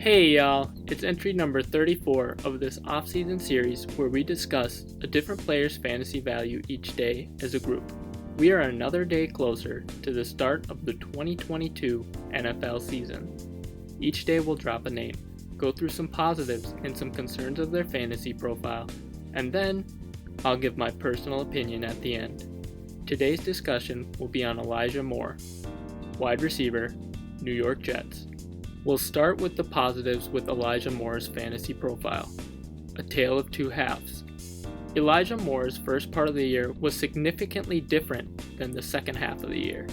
Hey y'all, it's entry number 34 of this off-season series where we discuss a different player's fantasy value each day as a group. We are another day closer to the start of the 2022 NFL season. Each day we'll drop a name, go through some positives and some concerns of their fantasy profile, and then I'll give my personal opinion at the end. Today's discussion will be on Elijah Moore, wide receiver, New York Jets. We'll start with the positives with Elijah Moore's fantasy profile, a tale of two halves. Elijah Moore's first part of the year was significantly different than the second half of the year.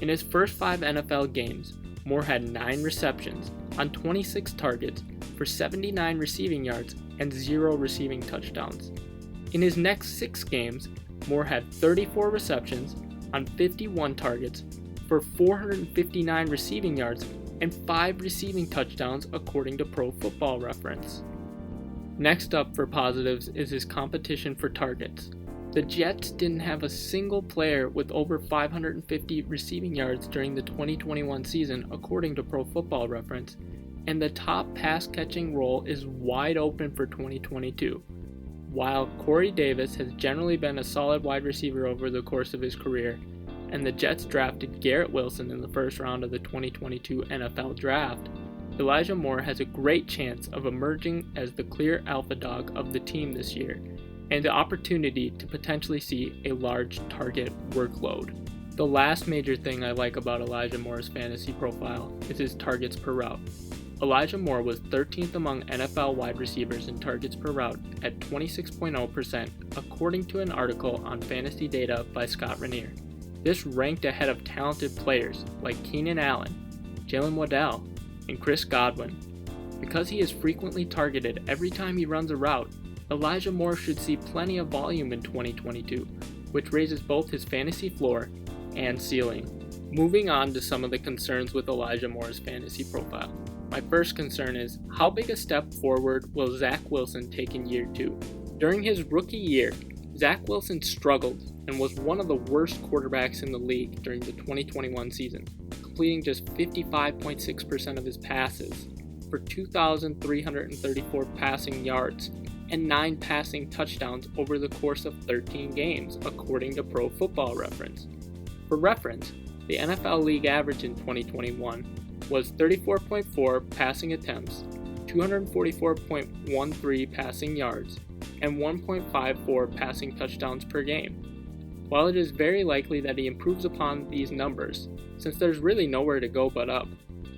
In his first 5 NFL games, Moore had 9 receptions on 26 targets for 79 receiving yards and 0 receiving touchdowns. In his next 6 games, Moore had 34 receptions on 51 targets for 459 receiving yards and 5 receiving touchdowns according to Pro Football Reference. Next up for positives is his competition for targets. The Jets didn't have a single player with over 550 receiving yards during the 2021 season according to Pro Football Reference, and the top pass-catching role is wide open for 2022. While Corey Davis has generally been a solid wide receiver over the course of his career, and the Jets drafted Garrett Wilson in the first round of the 2022 NFL Draft, Elijah Moore has a great chance of emerging as the clear alpha dog of the team this year, and the opportunity to potentially see a large target workload. The last major thing I like about Elijah Moore's fantasy profile is his targets per route. Elijah Moore was 13th among NFL wide receivers in targets per route at 26.0% according to an article on fantasy data by Scott Rainier. This ranked ahead of talented players like Keenan Allen, Jalen Waddell, and Chris Godwin. Because he is frequently targeted every time he runs a route, Elijah Moore should see plenty of volume in 2022, which raises both his fantasy floor and ceiling. Moving on to some of the concerns with Elijah Moore's fantasy profile. My first concern is, how big a step forward will Zach Wilson take in year 2? During his rookie year, Zach Wilson struggled and was one of the worst quarterbacks in the league during the 2021 season, completing just 55.6% of his passes for 2,334 passing yards and 9 passing touchdowns over the course of 13 games, according to Pro Football Reference. For reference, the NFL league average in 2021 was 34.4 passing attempts, 244.13 passing yards, and 1.54 passing touchdowns per game. While it is very likely that he improves upon these numbers, since there's really nowhere to go but up,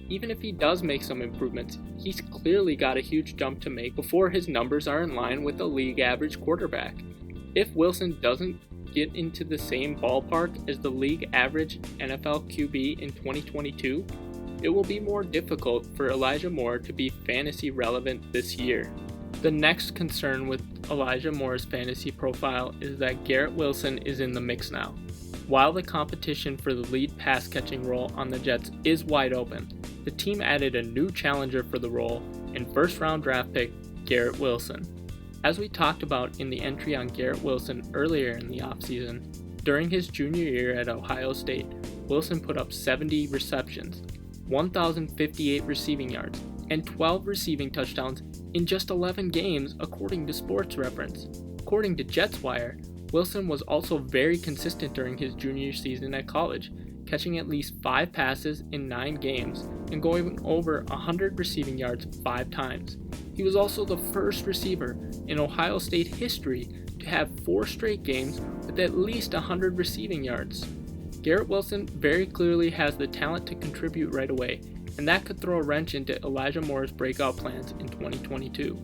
even if he does make some improvements, he's clearly got a huge jump to make before his numbers are in line with a league average quarterback. If Wilson doesn't get into the same ballpark as the league average NFL QB in 2022, it will be more difficult for Elijah Moore to be fantasy relevant this year. The next concern with Elijah Moore's fantasy profile is that Garrett Wilson is in the mix now. While the competition for the lead pass-catching role on the Jets is wide open, the team added a new challenger for the role in first-round draft pick Garrett Wilson. As we talked about in the entry on Garrett Wilson earlier in the offseason, during his junior year at Ohio State, Wilson put up 70 receptions, 1,058 receiving yards, and 12 receiving touchdowns in just 11 games according to Sports Reference. According to JetsWire, Wilson was also very consistent during his junior season at college, catching at least 5 passes in 9 games and going over 100 receiving yards 5 times. He was also the first receiver in Ohio State history to have 4 straight games with at least 100 receiving yards. Garrett Wilson very clearly has the talent to contribute right away, and that could throw a wrench into Elijah Moore's breakout plans in 2022.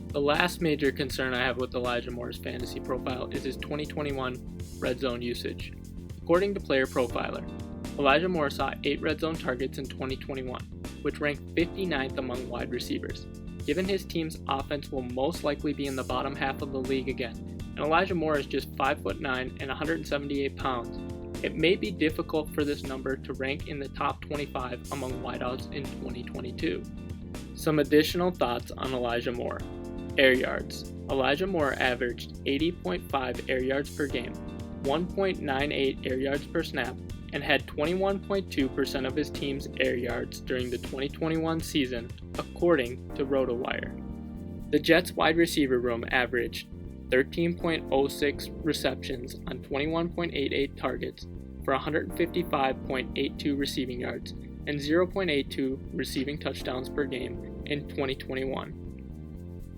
The last major concern I have with Elijah Moore's fantasy profile is his 2021 red zone usage. According to Player Profiler, Elijah Moore saw 8 red zone targets in 2021, which ranked 59th among wide receivers. Given his team's offense will most likely be in the bottom half of the league again, and Elijah Moore is just 5'9" and 178 pounds, it may be difficult for this number to rank in the top 25 among wideouts in 2022. Some additional thoughts on Elijah Moore. Air yards. Elijah Moore averaged 80.5 air yards per game, 1.98 air yards per snap, and had 21.2% of his team's air yards during the 2021 season, according to RotoWire. The Jets' wide receiver room averaged 13.06 receptions on 21.88 targets for 155.82 receiving yards and 0.82 receiving touchdowns per game in 2021.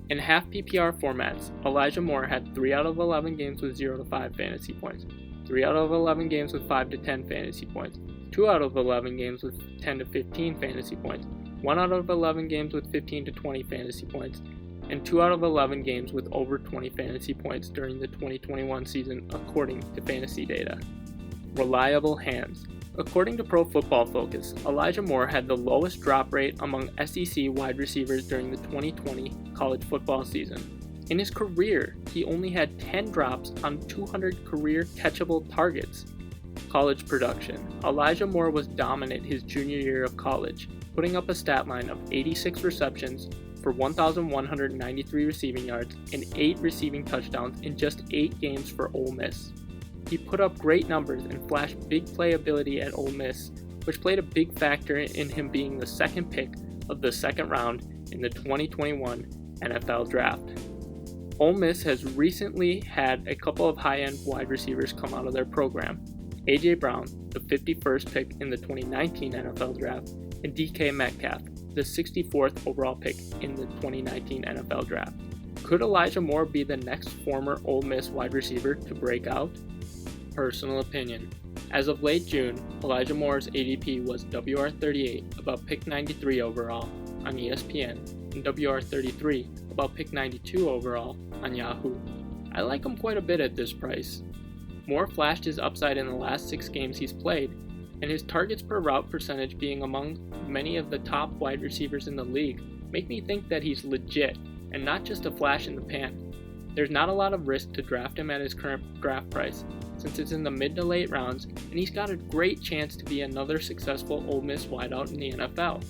In half PPR formats, Elijah Moore had 3 out of 11 games with 0 to 5 fantasy points, 3 out of 11 games with 5 to 10 fantasy points, 2 out of 11 games with 10 to 15 fantasy points, 1 out of 11 games with 15 to 20 fantasy points, and 2 out of 11 games with over 20 fantasy points during the 2021 season, according to fantasy data. Reliable hands. According to Pro Football Focus, Elijah Moore had the lowest drop rate among SEC wide receivers during the 2020 college football season. In his career, he only had 10 drops on 200 career catchable targets. College production. Elijah Moore was dominant his junior year of college, putting up a stat line of 86 receptions for 1,193 receiving yards and 8 receiving touchdowns in just 8 games for Ole Miss. He put up great numbers and flashed big playability at Ole Miss, which played a big factor in him being the second pick of the second round in the 2021 NFL Draft. Ole Miss has recently had a couple of high-end wide receivers come out of their program. A.J. Brown, the 51st pick in the 2019 NFL Draft, and DK Metcalf, the 64th overall pick in the 2019 NFL Draft. Could Elijah Moore be the next former Ole Miss wide receiver to break out? Personal opinion. As of late June, Elijah Moore's ADP was WR38, about pick 93 overall on ESPN, and WR33, about pick 92 overall on Yahoo. I like him quite a bit at this price. Moore flashed his upside in the last 6 games he's played, and his targets per route percentage being among many of the top wide receivers in the league make me think that he's legit and not just a flash in the pan. There's not a lot of risk to draft him at his current draft price, since it's in the mid to late rounds, and he's got a great chance to be another successful Ole Miss wideout in the NFL.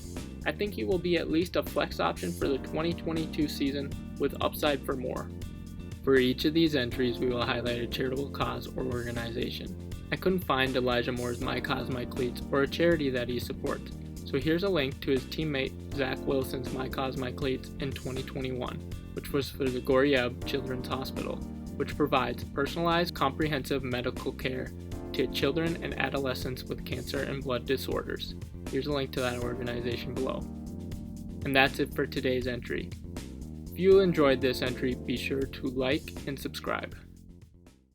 I think he will be at least a flex option for the 2022 season with upside for more. For each of these entries, we will highlight a charitable cause or organization. I couldn't find Elijah Moore's My Cause, My Cleats or a charity that he supports, so here's a link to his teammate Zach Wilson's My Cause, My Cleats in 2021, which was for the Goryeb Children's Hospital, which provides personalized, comprehensive medical care to children and adolescents with cancer and blood disorders. Here's a link to that organization below. And that's it for today's entry. If you enjoyed this entry, be sure to like and subscribe.